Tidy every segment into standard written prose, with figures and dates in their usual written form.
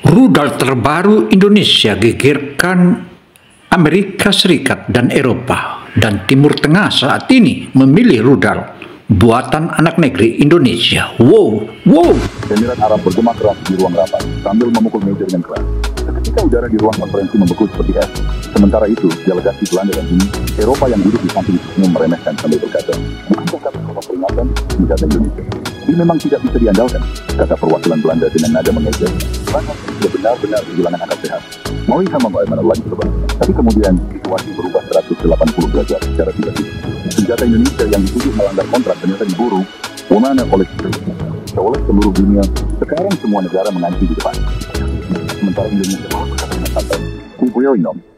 Rudal terbaru Indonesia gegerkan Amerika Serikat dan Eropa dan Timur Tengah saat ini memilih rudal buatan anak negeri Indonesia. Wow. Emirat Arab bergema keras di ruang rapat sambil memukul meja dengan keras. Seketika udara di ruang konferensi membeku seperti es. Sementara itu, delegasi Belanda dan Eropa yang duduk di samping senyum meremehkan sambil berkata, "Bukankah kami perlu peringatan senjata Indonesia? Ini memang tidak bisa diandalkan," kata perwakilan Belanda dengan nada mengejek. Belanda sudah benar-benar kehilangan akal sehat. Mau sama mana lagi coba. Tapi kemudian situasi berubah 180 derajat secara tiba-tiba. Senjata Indonesia yang dituduh melanggar kontrak ternyata diburu oleh seluruh dunia. Sekarang semua negara mengantri di depan. Sementara Indonesia berkata dengan santai,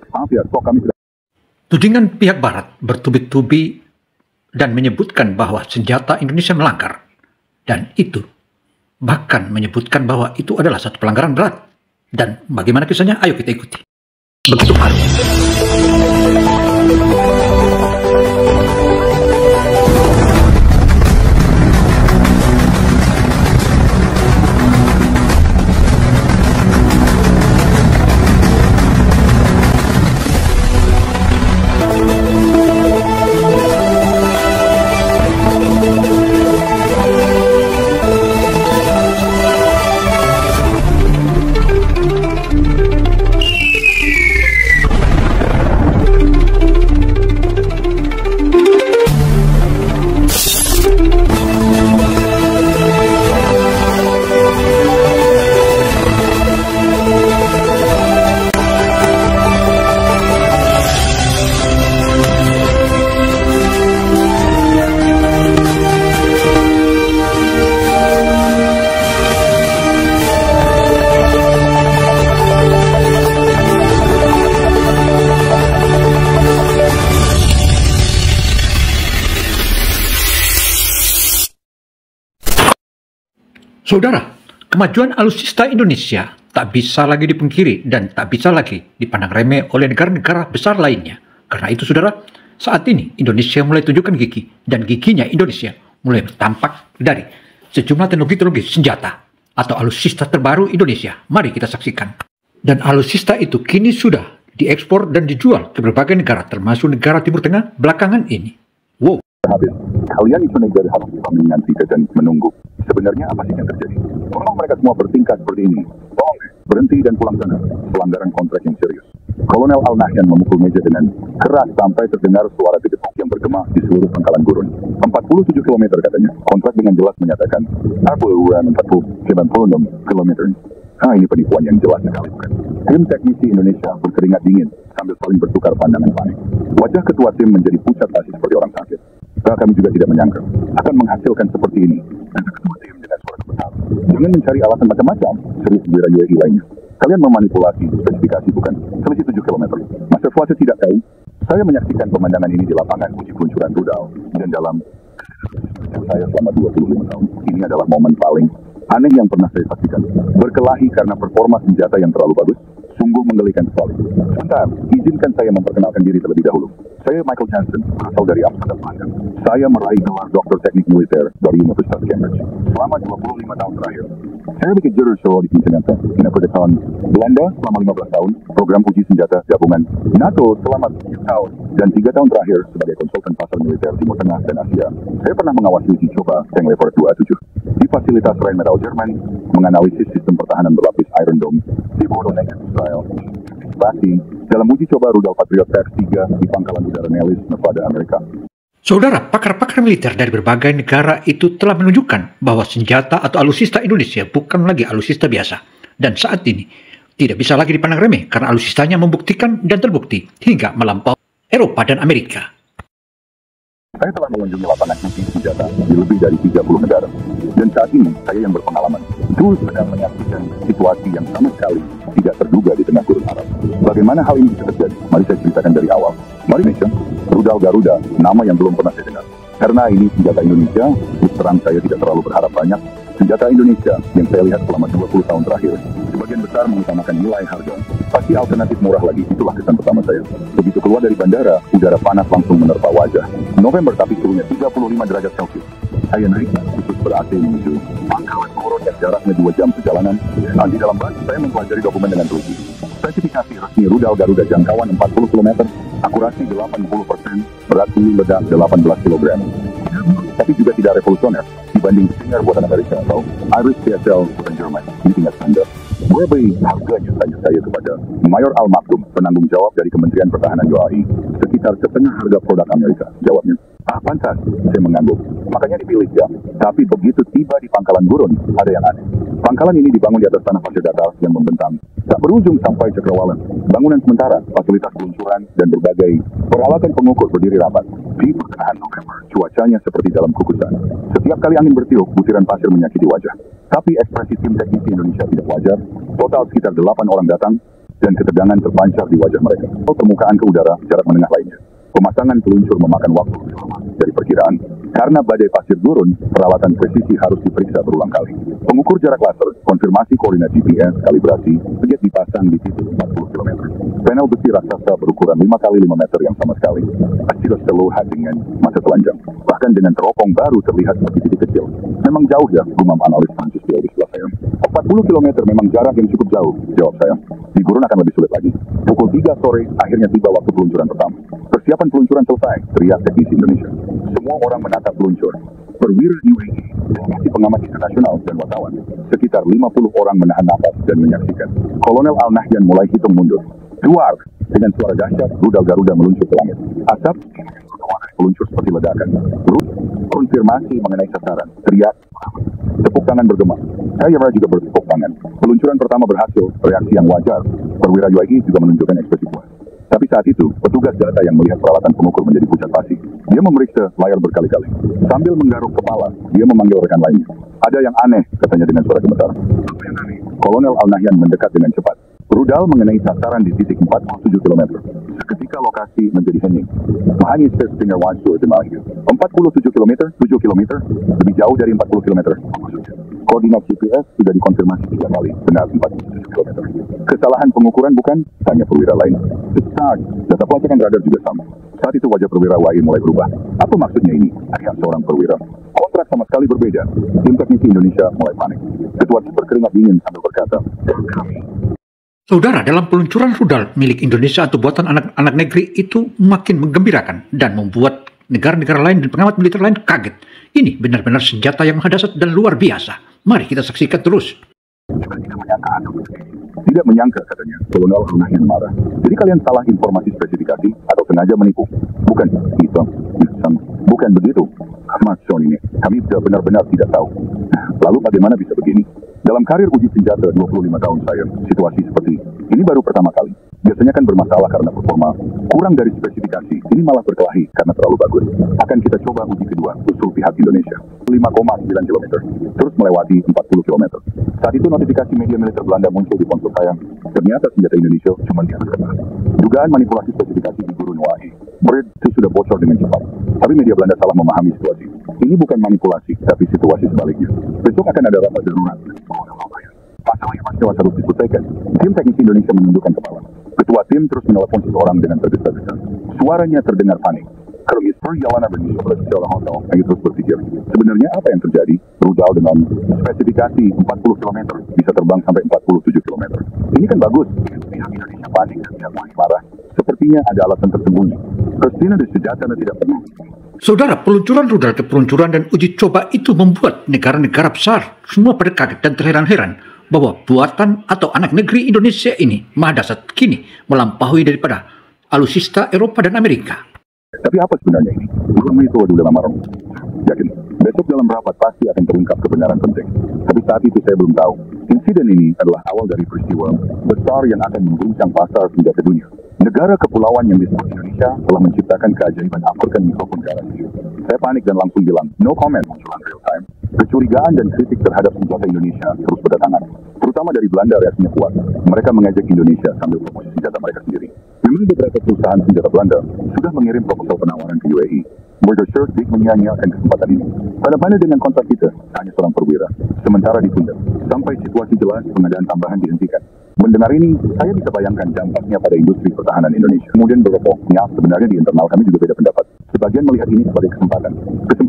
"Maaf ya, kok kami sudah..." Tudingan pihak Barat bertubi-tubi dan menyebutkan bahwa senjata Indonesia melanggar. Dan itu bahkan menyebutkan bahwa itu adalah satu pelanggaran berat. Dan bagaimana kisahnya? Ayo kita ikuti. Begitu baru. Saudara, kemajuan alutsista Indonesia tak bisa lagi dipungkiri dan tak bisa lagi dipandang remeh oleh negara-negara besar lainnya. Karena itu, saudara, saat ini Indonesia mulai tunjukkan gigi, dan giginya Indonesia mulai tampak dari sejumlah teknologi senjata atau alutsista terbaru Indonesia. Mari kita saksikan. Dan alutsista itu kini sudah diekspor dan dijual ke berbagai negara, termasuk negara Timur Tengah belakangan ini. Wow. Habis. Kalian itu negara harus menantikan dan menunggu. Sebenarnya apa sih yang terjadi? Kalau mereka semua bertingkah seperti ini, berhenti dan pulang sana. Pelanggaran kontrak yang serius. Kolonel Al-Nahyan memukul meja dengan keras sampai terdengar suara gedebuk yang bergema di seluruh pangkalan gurun. 47 km katanya. Kontrak dengan jelas menyatakan Arbuan 96 km. Ini penipuan yang jelas sekali, bukan? Tim teknisi Indonesia berkeringat dingin sambil saling bertukar pandangan panik. Wajah ketua tim menjadi pucat pasti seperti orang sakit. Kami juga tidak menyangka akan menghasilkan seperti ini. Kata ketua tim dengan suara besar. Jangan mencari alasan macam-macam, serius Wira UAE lainnya. Kalian memanipulasi spesifikasi, bukan? Selisih 7 km. Master Fuad tidak tahu. Saya menyaksikan pemandangan ini di lapangan uji peluncuran rudal. Dan dalam saya selama 25 tahun, ini adalah momen paling aneh yang pernah saya saksikan. Berkelahi karena performa senjata yang terlalu bagus, sungguh menggelikan sekali. Sebentar, izinkan saya memperkenalkan diri terlebih dahulu. Saya Michael Jansen, berasal dari Amsterdam, Belanda. Saya meraih gelar Doktor Teknik Militer dari Universitas Cambridge selama 25 tahun terakhir. Saya bikin Jurusul di Continental, tahun Belanda selama 15 tahun, program uji senjata gabungan NATO selama 7 tahun, dan 3 tahun terakhir sebagai konsultan pasar militer Timur Tengah dan Asia. Saya pernah mengawasi uji coba Tank Leopard 27 di fasilitas Rheinmetall Jerman, menganalisis sistem pertahanan berlapis Iron Dome di Bottleneck, Israel. Basi dalam uji coba rudal Patriot X-3 di pangkalan udara Nellis, Nevada, Amerika. Saudara, pakar-pakar militer dari berbagai negara itu telah menunjukkan bahwa senjata atau alutsista Indonesia bukan lagi alutsista biasa. Dan saat ini tidak bisa lagi dipandang remeh karena alutsistanya membuktikan dan terbukti hingga melampaui Eropa dan Amerika. Saya telah mengunjungi lapangan uji senjata di lebih dari 30 negara. Dan saat ini, saya yang berpengalaman terus sedang menyaksikan situasi yang sama sekali tidak terduga di tengah gurun Arab. Bagaimana hal ini bisa terjadi? Mari saya ceritakan dari awal. Mari Indonesia, rudal Garuda, nama yang belum pernah saya dengar. Karena ini senjata Indonesia, terus terang saya tidak terlalu berharap banyak. Senjata Indonesia yang saya lihat selama 20 tahun terakhir, sebagian besar mengutamakan nilai harga. Pasti alternatif murah lagi, itulah kesan pertama saya. Begitu keluar dari bandara, udara panas langsung menerpa wajah. November tapi suhunya 35 derajat Celcius. Saya naik khusus ber-AC menuju Pangkalan Goron yang jaraknya 2 jam perjalanan. Di dalam bus, saya mempelajari dokumen dengan teliti. Spesifikasi resmi rudal Garuda jangkauan 40 km, akurasi 80%, berat hulu ledak 18 kg. Tapi juga tidak revolusioner dibanding Stinger buatan Amerika atau Iris PSL buatan Jerman. Ini tingkat standar. Berapa harganya, tanya saya kepada Mayor Al Maktoum, penanggung jawab dari Kementerian Pertahanan UAE, sekitar setengah harga produk Amerika. Jawabnya, pantas, saya mengangguk. Makanya dipilih ya. Tapi begitu tiba di Pangkalan Gurun, ada yang aneh. Pangkalan ini dibangun di atas tanah pasir datar yang membentang, tak berujung sampai cakrawala. Bangunan sementara, fasilitas peluncuran, dan berbagai peralatan pengukur berdiri rapat. Di pertengahan November, cuacanya seperti dalam kukusan. Setiap kali angin bertiup, butiran pasir menyakiti wajah. Tapi ekspresi tim teknisi Indonesia tidak wajar. Total sekitar 8 orang datang, dan ketegangan terpancar di wajah mereka. Permukaan ke udara, jarak menengah lainnya. Pemasangan peluncur memakan waktu lebih lama dari perkiraan. Karena badai pasir gurun, peralatan presisi harus diperiksa berulang kali. Pengukur jarak laser, konfirmasi koordinat GPS, kalibrasi, sejak dipasang di titik 40 km. Panel besi raksasa berukuran 5 kali 5 meter yang sama sekali. Tidak seluhat dengan masa telanjang. Bahkan dengan teropong baru terlihat seperti titik kecil. Memang jauh ya, gumam analis Prancis di sebelah saya. 40 km memang jarak yang cukup jauh, jawab saya. Di gurun akan lebih sulit lagi. Pukul 3 sore, akhirnya tiba waktu peluncuran pertama. Persiapan peluncuran selesai, teriak teknisi Indonesia. Semua orang menatap peluncur. Perwira UAE, delegasi pengamat internasional dan wartawan. Sekitar 50 orang menahan napas dan menyaksikan. Kolonel Al Nahyan mulai hitung mundur. Duar! Dengan suara dahsyat, rudal Garuda meluncur ke langit. Asap meluncur seperti ledakan. Konfirmasi mengenai sasaran. Teriak. Tepuk tangan bergema. Saya juga bertepuk tangan. Peluncuran pertama berhasil, reaksi yang wajar. Perwira UAE juga menunjukkan ekspresi puas. Tapi saat itu, petugas data yang melihat peralatan pengukur menjadi pucat pasi. Dia memeriksa layar berkali-kali. Sambil menggaruk kepala, dia memanggil rekan lainnya. Ada yang aneh, katanya dengan suara gemetar. Apa yang aneh? Kolonel Al Nahyan mendekat dengan cepat. Rudal mengenai sasaran di titik 47 km. Seketika lokasi menjadi hening. Mahani Stinger Watcher di Malaya. 47 km, 7 km, lebih jauh dari 40 km. Koordinat GPS sudah dikonfirmasi 3 kali, benar 47 km. Kesalahan pengukuran bukan? Tanya perwira lain. Besar, data pelacakan radar juga sama. Saat itu wajah perwira UAE mulai berubah. Apa maksudnya ini? Teriak seorang perwira. Kontrak sama sekali berbeda. Tim teknisi Indonesia mulai panik. Ketua tim berkeringat dingin sambil berkata, Saudara, dalam peluncuran rudal milik Indonesia atau buatan anak-anak negeri itu makin menggembirakan dan membuat negara-negara lain dan pengamat militer lain kaget. Ini benar-benar senjata yang dahsyat dan luar biasa. Mari kita saksikan terus. Tidak menyangka, katanya. Kolonel Al Nahyan marah. Jadi kalian salah informasi spesifikasi atau sengaja menipu? Bukan, itu. Bukan begitu. Maksud ini, kami sudah benar-benar tidak tahu. Lalu bagaimana bisa begini? Dalam karir uji senjata 25 tahun saya, situasi seperti ini baru pertama kali. Biasanya kan bermasalah karena performa kurang dari spesifikasi. Ini malah berkelahi karena terlalu bagus. Akan kita coba uji kedua, usul pihak Indonesia. 5,9 km, terus melewati 40 km. Saat itu notifikasi media militer Belanda muncul di ponsel saya. Ternyata senjata Indonesia cuma di atas kertas. Dugaan manipulasi spesifikasi di Gurun UAE. Itu sudah bocor dengan cepat. Tapi media Belanda salah memahami situasi. Ini bukan manipulasi, tapi situasi sebaliknya. Besok akan ada rapat darurat. Pasal yang masih harus diselesaikan. Tim teknisi Indonesia menundukkan kepala. Ketua tim terus menelepon seseorang dengan tergesa-gesa. Suaranya terdengar panik. Kermis perjalanan menuju ke sekolah hotel. Saya terus berpikir, sebenarnya apa yang terjadi? Rudal dengan spesifikasi 40 km bisa terbang sampai 47 km. Ini kan bagus. Pihak Indonesia panik dan pihak UAE marah. Sepertinya ada alasan tersembunyi. Kristina dan senjata tidak pernah. Saudara, peluncuran rudal ke peluncuran dan uji coba itu membuat negara-negara besar semua pada kaget dan terheran-heran bahwa buatan atau anak negeri Indonesia ini dahsyat kini melampaui daripada alutsista Eropa dan Amerika. Tapi apa sebenarnya ini? Belum itu adalah lamaran. Yakin, besok dalam rapat pasti akan terungkap kebenaran penting. Tapi saat itu saya belum tahu. Insiden ini adalah awal dari peristiwa besar yang akan mengguncang pasar senjata dunia. Negara kepulauan yang disebut Indonesia telah menciptakan keajaiban African Microphone Galaxy. Saya panik dan langsung bilang, no comment munculan real time. Kecurigaan dan kritik terhadap senjata Indonesia terus berdatangan. Terutama dari Belanda reaksinya kuat. Mereka mengajak Indonesia sambil promosi senjata mereka sendiri. Memang beberapa perusahaan senjata Belanda sudah mengirim proposal penawaran ke UAE. Bordersher Dick menyia-nyiakan kesempatan ini. Pada dengan kontrak kita, hanya seorang perwira. Sementara ditunda, sampai situasi jelas pengadaan tambahan dihentikan. Mendengar ini, saya bisa bayangkan dampaknya pada industri pertahanan Indonesia. Kemudian berpokoknya sebenarnya di internal kami juga beda pendapat. Sebagian melihat ini sebagai kesempatan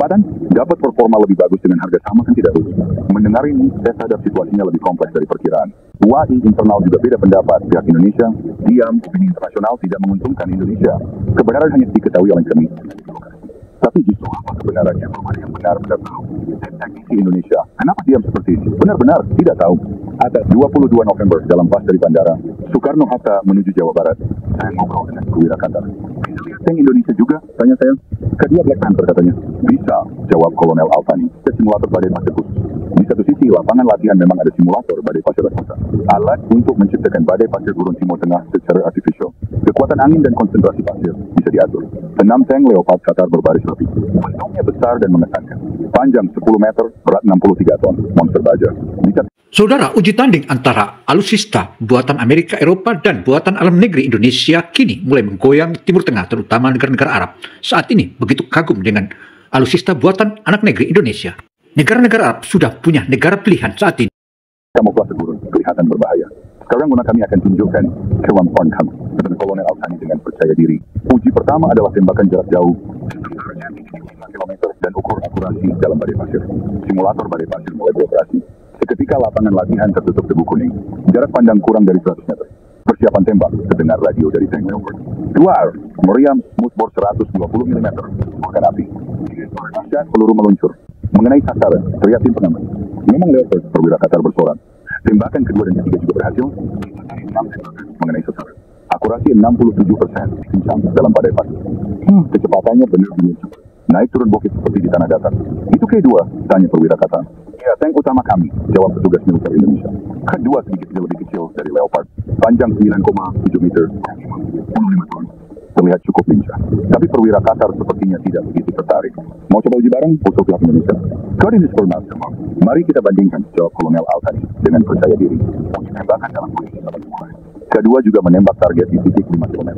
Kesempatan dapat performa lebih bagus dengan harga sama kan tidak rugi. Mendengar ini, saya sadar situasinya lebih kompleks dari perkiraan. UAI internal juga beda pendapat. Pihak Indonesia diam, opini internasional tidak menguntungkan Indonesia. Kebenaran hanya diketahui oleh kami. Tapi justru apa kebenarannya? Belum ada yang benar-benar tahu. Dan teknisi Indonesia, kenapa diam seperti ini? Benar-benar tidak tahu. Ada 22 November dalam pas dari bandara Soekarno-Hatta menuju Jawa Barat. Saya ngobrol dengan perwira Qatar. Bisa lihat tank Indonesia juga? Tanya saya. Dia Black Panther katanya. Bisa, jawab Kolonel Al-Thani. Ke simulator badai pasir khusus. Di satu sisi, lapangan latihan memang ada simulator badai pasir raksasa. Alat untuk menciptakan badai pasir gurun Timur Tengah secara artificial. Kekuatan angin dan konsentrasi pasir bisa diatur. 6 tank Leopard Qatar berbaris rapi. Bentuknya besar dan mengesankan. Panjang 10 meter, berat 63 ton. Monster baja. Saudara, uji tanding antara alutsista buatan Amerika, Eropa, dan buatan alam negeri Indonesia kini mulai menggoyang Timur Tengah, terutama negara-negara Arab. Saat ini begitu kagum dengan alutsista buatan anak negeri Indonesia. Negara-negara Arab sudah punya negara pilihan saat ini. Kamuflase gurun kelihatan berbahaya. Sekarang kami akan tunjukkan kemampuan kami, kata Kolonel Al-Thani dengan percaya diri. Uji pertama adalah tembakan jarak jauh, 5 km dan ukur akurasi dalam badai pasir. Simulator badai pasir mulai beroperasi. Seketika lapangan latihan tertutup debu kuning. Jarak pandang kurang dari 100 meter. Persiapan tembak, terdengar radio dari tank Leopard. Duar, meriam smoothbore 120 mm. Bukan api. Dahsyat peluru meluncur. Mengenai sasaran, teriak tim pengaman. Memang Leopard, perwira Qatar bersorak. Tembakan kedua dan ketiga juga berhasil. 6 tembakan mengenai sasaran. Akurasi 67%. Kencang dalam badai pasir. Kecepatannya benar-benar cepat. Naik turun bukit seperti di tanah datar. Itu K2, tanya perwira Qatar. Ya, tank utama kami, jawab petugas militer Indonesia. Kedua sedikit lebih kecil dari Leopard. Panjang 9,7 meter, 25 ton. Terlihat cukup lincah. Tapi perwira Qatar sepertinya tidak begitu tertarik. Mau coba uji bareng? Usul pihak Indonesia. Koordinasi formal semua. Mari kita bandingkan, jawab Kolonel Al-Thani dengan percaya diri. Uji tembakan dalam kondisi sama dimulai. Kedua juga menembak target di titik 5 km.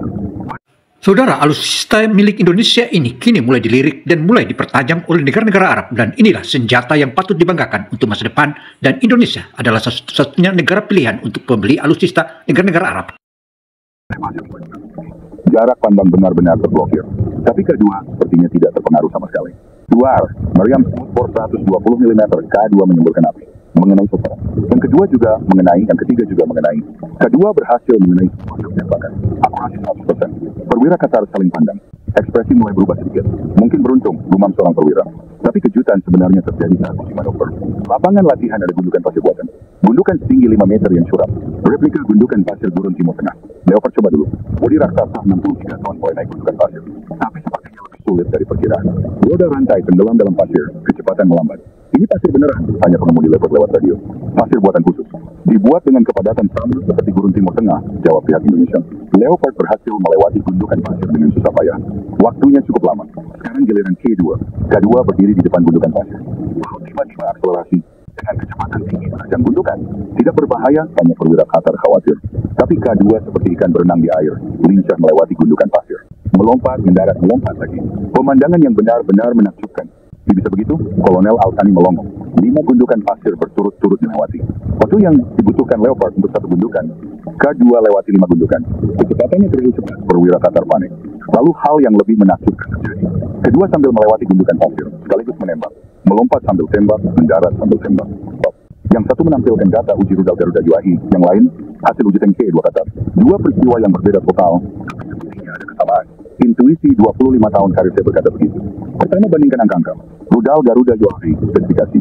Saudara, alutsista milik Indonesia ini kini mulai dilirik dan mulai dipertajam oleh negara-negara Arab, dan inilah senjata yang patut dibanggakan untuk masa depan, dan Indonesia adalah satu-satunya negara pilihan untuk pembeli alutsista negara-negara Arab. Jarak pandang benar-benar terblokir, tapi kedua sepertinya tidak terpengaruh sama sekali. Duar, meriam smoothbore 120 mm, K2 menyemburkan api. Mengenai sasaran. Yang kedua juga mengenai, yang ketiga juga mengenai. Kedua berhasil mengenai sebuah tembakan. Akurasi 100%. Perwira Qatar saling pandang. Ekspresi mulai berubah sedikit. Mungkin beruntung, gumam seorang perwira. Tapi kejutan sebenarnya terjadi saat uji manuver. Lapangan latihan ada gundukan pasir buatan. Gundukan setinggi 5 meter yang curam. Replika gundukan pasir gurun Timur Tengah. Leopard coba dulu. Bodi raksasa 63 ton boleh naik gundukan pasir. Tapi sepertinya lebih sulit dari perkiraan. Roda rantai tenggelam dalam pasir, kecepatan melambat. Ini pasir beneran, tanya pengemudi Leopard lewat radio. Pasir buatan khusus. Dibuat dengan kepadatan sama seperti gurun Timur Tengah, jawab pihak Indonesia. Leopard berhasil melewati gundukan pasir dengan susah payah. Waktunya cukup lama. Sekarang giliran K2. K2 berdiri di depan gundukan pasir. Lalu tiba-tiba akselerasi dengan kecepatan tinggi menerjang gundukan. Tidak berbahaya, tanya perwira Qatar khawatir. Tapi K2 seperti ikan berenang di air, lincah melewati gundukan pasir. Melompat, mendarat, melompat lagi. Pemandangan yang benar-benar menakjubkan. Bisa begitu, Kolonel Al-Thani melongo. 5 gundukan pasir berturut-turut dilewati. Waktu yang dibutuhkan Leopard untuk satu gundukan, K2 lewati 5 gundukan. Kecepatannya terlalu cepat, perwira Qatar panik. Lalu hal yang lebih menakjubkan terjadi. Kedua sambil melewati gundukan pasir, sekaligus menembak. Melompat sambil tembak, mendarat sambil tembak. Yang satu menampilkan data uji rudal Garuda UAI, yang lain hasil uji tank K2 Qatar. Dua peristiwa yang berbeda total, tapi sepertinya ada kesamaan. Intuisi 25 tahun karir saya berkata begitu. Pertama, bandingkan angka-angka. Rudal Garuda UAI, spesifikasi.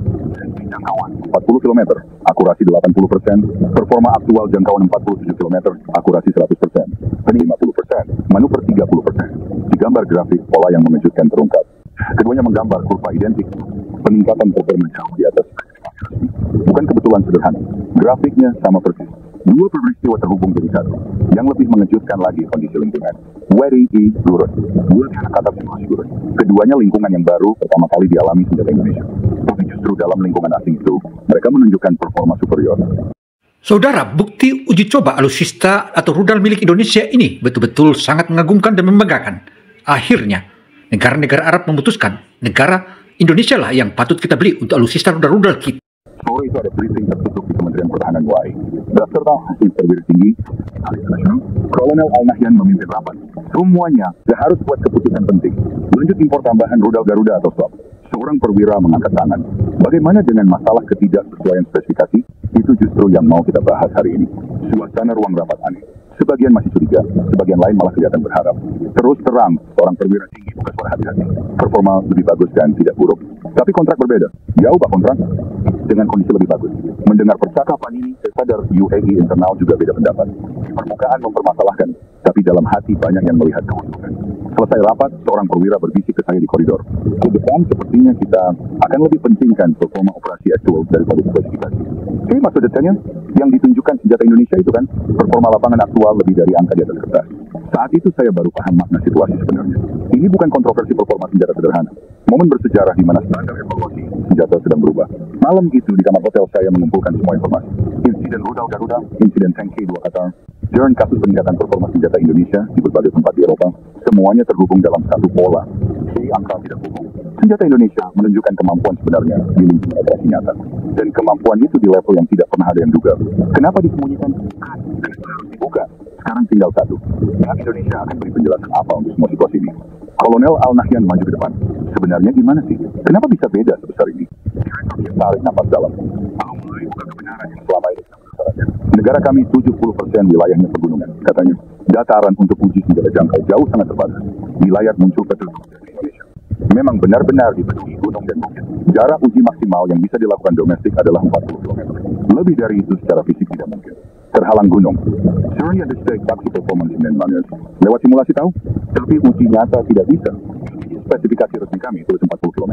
Jangkauan 40 km, akurasi 80%. Performa aktual jangkauan 47 km, akurasi 100%. Pening 50%, manuver 30%. Di gambar grafik, pola yang mengejutkan terungkap. Keduanya menggambar kurva identik. Peningkatan performa jauh di atas. Bukan kebetulan sederhana. Grafiknya sama persis. Dua peristiwa terhubung jadi satu. Yang lebih mengejutkan lagi kondisi lingkungan. WRI Gurun. Dua anak kata simulasi Gurun. Keduanya lingkungan yang baru pertama kali dialami senjata Indonesia. Tapi justru dalam lingkungan asing itu, mereka menunjukkan performa superior. Saudara, bukti uji coba alutsista atau rudal milik Indonesia ini betul-betul sangat mengagumkan dan membanggakan. Akhirnya, negara-negara Arab memutuskan negara Indonesia lah yang patut kita beli untuk alutsista rudal-rudal kita. Sore itu ada briefing tertutup di Kementerian Pertahanan UAI. Beserta hasil perwira tinggi, internasional, Kolonel Al-Nahyan memimpin rapat. Semuanya harus buat keputusan penting. Lanjut impor tambahan rudal Garuda atau stop. Seorang perwira mengangkat tangan. Bagaimana dengan masalah ketidaksesuaian spesifikasi? Itu justru yang mau kita bahas hari ini. Suasana ruang rapat aneh. Sebagian masih curiga, sebagian lain malah kelihatan berharap. Terus terang, seorang perwira tinggi bukan suara hati-hati. Performa lebih bagus dan tidak buruk. Tapi kontrak berbeda. Jauh pak kontrak dengan kondisi lebih bagus. Mendengar percakapan ini, saya sadar UAE internal juga beda pendapat. Di permukaan mempermasalahkan, tapi dalam hati banyak yang melihat keuntungan. Selesai rapat, seorang perwira berbisik ke saya di koridor. Ke depan, sepertinya kita akan lebih pentingkan performa operasi aktual daripada spesifikasi. Oke, maksud detailnya, yang ditunjukkan senjata Indonesia itu kan, performa lapangan aktual lebih dari angka di atas kertas. Saat itu saya baru paham makna situasi sebenarnya. Ini bukan kontroversi performa senjata sederhana. Momen bersejarah di mana standar evaluasi senjata sedang berubah. Malam itu di kamar hotel saya mengumpulkan semua informasi. Insiden rudal Garuda, insiden tank K2 Qatar, dan kasus peningkatan performa senjata Indonesia di berbagai tempat di Eropa, semuanya terhubung dalam satu pola. Jadi angka tidak bohong. Senjata Indonesia menunjukkan kemampuan sebenarnya di lingkungan operasi nyata. Dan kemampuan itu di level yang tidak pernah ada yang duga. Kenapa disembunyikan? Dan harus dibuka. Sekarang tinggal satu. Pihak Indonesia akan beri penjelasan apa untuk semua situasi ini. Kolonel Al Nahyan maju ke depan. Sebenarnya gimana sih? Kenapa bisa beda sebesar ini? Direktur tarik napas dalam. Kalau mulai bukan kebenaran yang selama ini kita berdasarkan. Negara kami 70% wilayahnya pegunungan. Katanya, dataran untuk uji senjata jangkau jauh sangat terbatas. Wilayah muncul petunjuk dari Indonesia. Memang benar-benar dipenuhi gunung dan bukit. Jarak uji maksimal yang bisa dilakukan domestik adalah 40 km. Lebih dari itu secara fisik tidak mungkin. Terhalang gunung. Surely ada stake taksi performance in manuals. Lewat simulasi tahu, tapi uji nyata tidak bisa. Spesifikasi resmi kami tulis 40 km.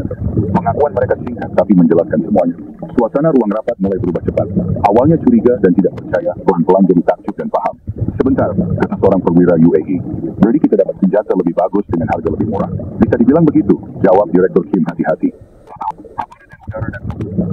Pengakuan mereka singkat tapi menjelaskan semuanya. Suasana ruang rapat mulai berubah cepat. Awalnya curiga dan tidak percaya, pelan-pelan jadi takjub dan paham. Sebentar, kata seorang perwira UAE. Berarti kita dapat senjata lebih bagus dengan harga lebih murah. Bisa dibilang begitu, jawab Direktur Kim hati-hati.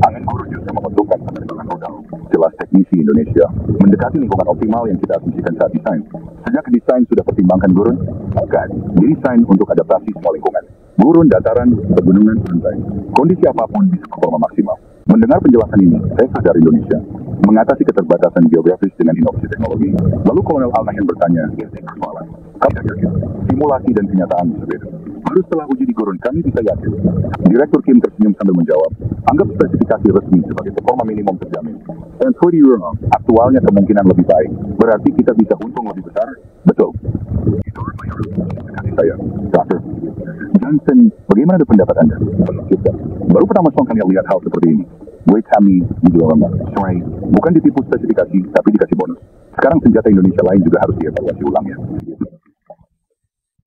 Angin gurun justru menguntungkan penerbangan rudal. Jelas teknisi Indonesia mendekati lingkungan optimal yang kita asumsikan saat desain. Sejak desain sudah pertimbangkan gurun, bukan, didesain untuk adaptasi semua lingkungan. Gurun, dataran, pegunungan, pantai. Kondisi apapun bisa performa maksimal. Mendengar penjelasan ini, saya sadar Indonesia mengatasi keterbatasan geografis dengan inovasi teknologi. Lalu Kolonel Al Nahyan bertanya, persoalan. Kami yakin, simulasi dan kenyataan bisa beda. Baru setelah uji di gurun, kami bisa yakin. Direktur Kim tersenyum sambil menjawab, anggap spesifikasi resmi sebagai performa minimum terjamin. And pretty wrong, aktualnya kemungkinan lebih baik. Berarti kita bisa untung lebih besar? Betul. Itu kasih saya. Dr. Johnson, bagaimana pendapat Anda? Kita baru pertama kali lihat hal seperti ini. Buat kami di Eropa, sorry, bukan ditipu spesifikasi, tapi dikasih bonus. Sekarang senjata Indonesia lain juga harus dievaluasi ulang ya.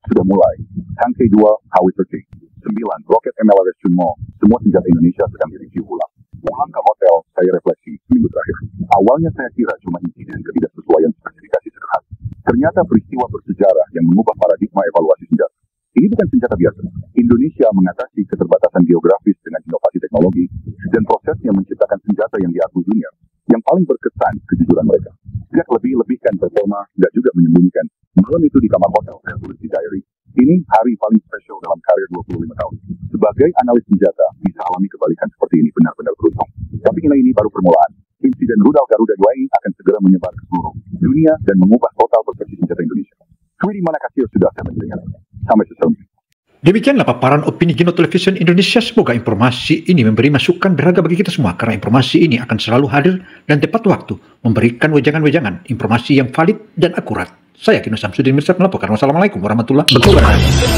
Sudah mulai. Tank K2, Howitzer K. 9, roket MLRS Chunmo. Semua senjata Indonesia sedang direview ulang. Pulang ke hotel, saya refleksi seminggu terakhir. Awalnya saya kira cuma insiden ketidaksesuaian spesifikasi sederhana. Ternyata peristiwa bersejarah yang mengubah paradigma evaluasi senjata. Ini bukan senjata biasa. Indonesia mengatasi keterbatasan geografis dengan inovasi teknologi dan prosesnya menciptakan senjata yang diakui dunia. Yang paling berkesan kejujuran mereka. Tidak lebih-lebihkan performa, tidak juga menyembunyikan. Malam itu di kamar hotel, saya tulis di diary. Ini hari paling spesial dalam karir 25 tahun. Sebagai analis senjata, bisa alami kebalikan seperti ini benar-benar beruntung. Tapi ini baru permulaan. Insiden rudal Garuda UAE akan segera menyebar ke seluruh dunia dan mengubah total persepsi senjata Indonesia. Di mana kasih sudah saya mendengar. Sampai sesuatu. Demikianlah paparan opini Gino Television Indonesia. Semoga informasi ini memberi masukan berharga bagi kita semua, karena informasi ini akan selalu hadir dan tepat waktu, memberikan wejangan-wejangan informasi yang valid dan akurat. Saya Gino Samsudin Mirsad melaporkan. Wassalamualaikum warahmatullahi wabarakatuh.